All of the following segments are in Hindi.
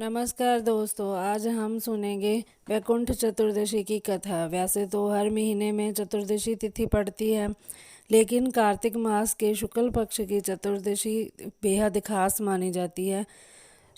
नमस्कार दोस्तों, आज हम सुनेंगे वैकुंठ चतुर्दशी की कथा। वैसे तो हर महीने में चतुर्दशी तिथि पड़ती है, लेकिन कार्तिक मास के शुक्ल पक्ष की चतुर्दशी बेहद खास मानी जाती है।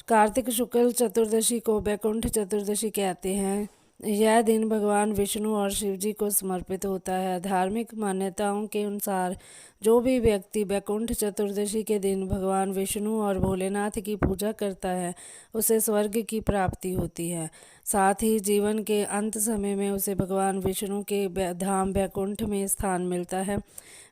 कार्तिक शुक्ल चतुर्दशी को वैकुंठ चतुर्दशी कहते हैं। यह दिन भगवान विष्णु और शिव जी को समर्पित होता है। धार्मिक मान्यताओं के अनुसार जो भी व्यक्ति वैकुंठ चतुर्दशी के दिन भगवान विष्णु और भोलेनाथ की पूजा करता है, उसे स्वर्ग की प्राप्ति होती है। साथ ही जीवन के अंत समय में उसे भगवान विष्णु के धाम वैकुंठ में स्थान मिलता है।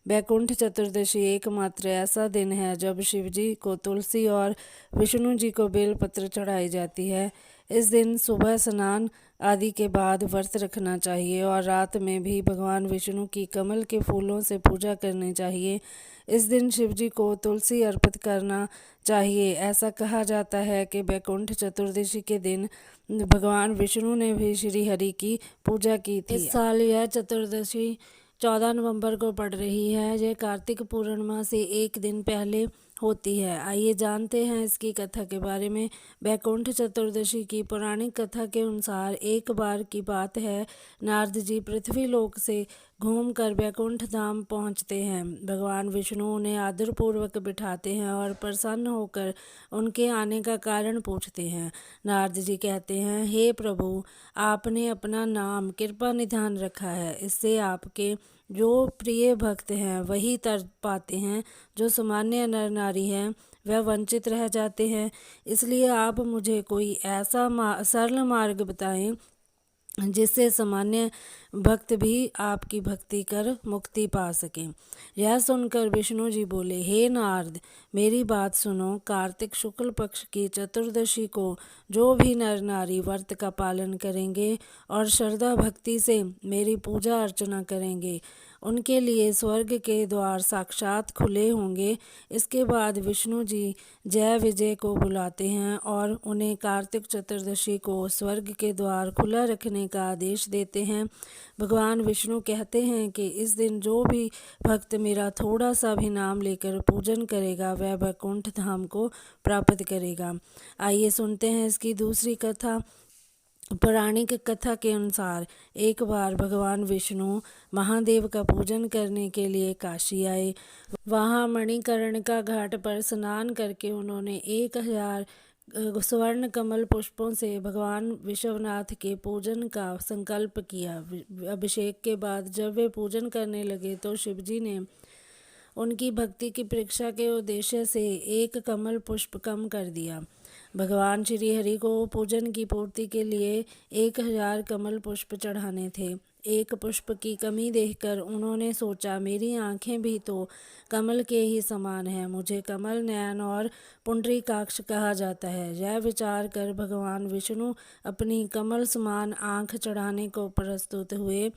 वैकुंठ चतुर्दशी एकमात्र ऐसा दिन है जब शिव जी को तुलसी और विष्णु जी को बेलपत्र चढ़ाई जाती है। इस दिन सुबह स्नान आदि के बाद व्रत रखना चाहिए और रात में भी भगवान विष्णु की कमल के फूलों से पूजा करनी चाहिए। इस दिन शिव जी को तुलसी अर्पित करना चाहिए। ऐसा कहा जाता है कि वैकुंठ चतुर्दशी के दिन भगवान विष्णु ने भी श्री हरि की पूजा की थी। इस साल यह चतुर्दशी 14 नवंबर को पड़ रही है। यह कार्तिक पूर्णिमा से एक दिन पहले होती है। आइए जानते हैं इसकी कथा के बारे में। वैकुंठ चतुर्दशी की पौराणिक कथा के अनुसार एक बार की बात है, नारद जी पृथ्वी लोक से घूमकर वैकुंठ धाम पहुंचते हैं। भगवान विष्णु उन्हें आदरपूर्वक बिठाते हैं और प्रसन्न होकर उनके आने का कारण पूछते हैं। नारद जी कहते हैं, हे प्रभु, आपने अपना नाम कृपा निधान रखा है। इससे आपके जो प्रिय भक्त हैं वही तर पाते हैं, जो सामान्य नर नारी हैं वह वंचित रह जाते हैं। इसलिए आप मुझे कोई ऐसा सरल मार्ग बताएं जिससे सामान्य भक्त भी आपकी भक्ति कर मुक्ति पा सकें। यह सुनकर विष्णु जी बोले, हे नारद, मेरी बात सुनो। कार्तिक शुक्ल पक्ष की चतुर्दशी को जो भी नर नारी व्रत का पालन करेंगे और श्रद्धा भक्ति से मेरी पूजा अर्चना करेंगे, उनके लिए स्वर्ग के द्वार साक्षात खुले होंगे। इसके बाद विष्णु जी जय विजय को बुलाते हैं और उन्हें कार्तिक चतुर्दशी को स्वर्ग के द्वार खुला रखने का आदेश देते हैं। भगवान विष्णु कहते हैं कि इस दिन जो भी भक्त मेरा थोड़ा सा भी नाम लेकर पूजन करेगा वह वैकुंठ धाम को प्राप्त करेगा। आइए सुनते हैं इसकी दूसरी कथा। पौराणिक कथा के अनुसार एक बार भगवान विष्णु महादेव का पूजन करने के लिए काशी आए। वहां मणिकर्णिका घाट पर स्नान करके उन्होंने 1000 स्वर्ण कमल पुष्पों से भगवान विश्वनाथ के पूजन का संकल्प किया। अभिषेक के बाद जब वे पूजन करने लगे तो शिवजी ने उनकी भक्ति की परीक्षा के उद्देश्य से एक कमल पुष्प कम कर दिया। भगवान श्री हरि को पूजन की पूर्ति के लिए 1000 कमल पुष्प चढ़ाने थे। एक पुष्प की कमी देखकर उन्होंने सोचा, मेरी आंखें भी तो कमल के ही समान हैं, मुझे कमल नयन और पुंडरीकाक्ष कहा जाता है। यह विचार कर भगवान विष्णु अपनी कमल समान आंख चढ़ाने को प्रस्तुत हुए।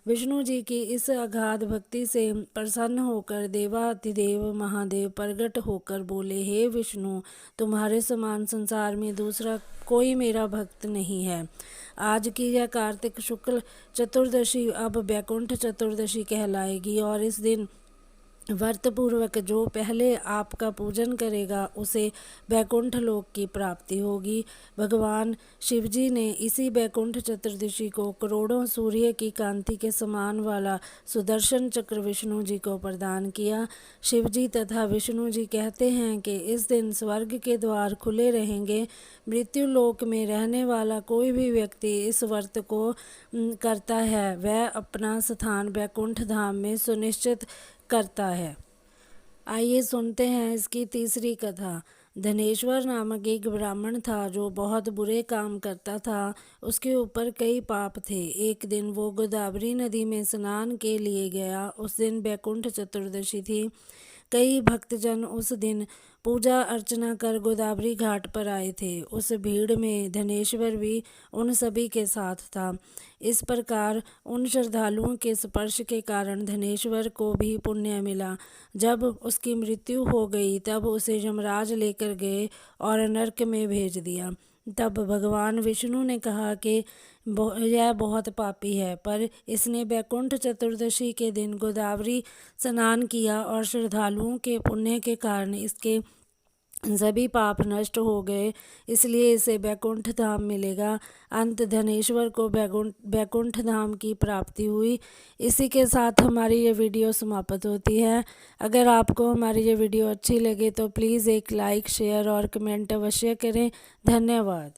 विष्णु जी की इस अगाध भक्ति से प्रसन्न होकर देवाधिदेव महादेव प्रकट होकर बोले, हे विष्णु, तुम्हारे समान संसार में दूसरा कोई मेरा भक्त नहीं है। आज की यह कार्तिक शुक्ल चतुर्दशी अब वैकुंठ चतुर्दशी कहलाएगी और इस दिन व्रत पूर्वक जो पहले आपका पूजन करेगा उसे वैकुंठ लोक की प्राप्ति होगी। भगवान शिवजी ने इसी वैकुंठ चतुर्दशी को करोड़ों सूर्य की कांति के समान वाला सुदर्शन चक्र विष्णु जी को प्रदान किया। शिवजी तथा विष्णु जी कहते हैं कि इस दिन स्वर्ग के द्वार खुले रहेंगे। मृत्यु लोक में रहने वाला कोई भी व्यक्ति इस व्रत को करता है वह अपना स्थान वैकुंठ धाम में सुनिश्चित करता है। आइए सुनते हैं इसकी तीसरी कथा। धनेश्वर नामक एक ब्राह्मण था जो बहुत बुरे काम करता था। उसके ऊपर कई पाप थे। एक दिन वो गोदावरी नदी में स्नान के लिए गया। उस दिन वैकुंठ चतुर्दशी थी। कई भक्तजन उस दिन पूजा अर्चना कर गोदावरी घाट पर आए थे। उस भीड़ में धनेश्वर भी उन सभी के साथ था। इस प्रकार उन श्रद्धालुओं के स्पर्श के कारण धनेश्वर को भी पुण्य मिला। जब उसकी मृत्यु हो गई तब उसे यमराज लेकर गए और नरक में भेज दिया। तब भगवान विष्णु ने कहा कि यह बहुत पापी है, पर इसने वैकुंठ चतुर्दशी के दिन गोदावरी स्नान किया और श्रद्धालुओं के पुण्य के कारण इसके सभी पाप नष्ट हो गए, इसलिए इसे बैकुंठ धाम मिलेगा। अंत धनेश्वर को बैकुंठ धाम की प्राप्ति हुई। इसी के साथ हमारी ये वीडियो समाप्त होती है। अगर आपको हमारी ये वीडियो अच्छी लगे तो प्लीज़ एक लाइक, शेयर और कमेंट अवश्य करें। धन्यवाद।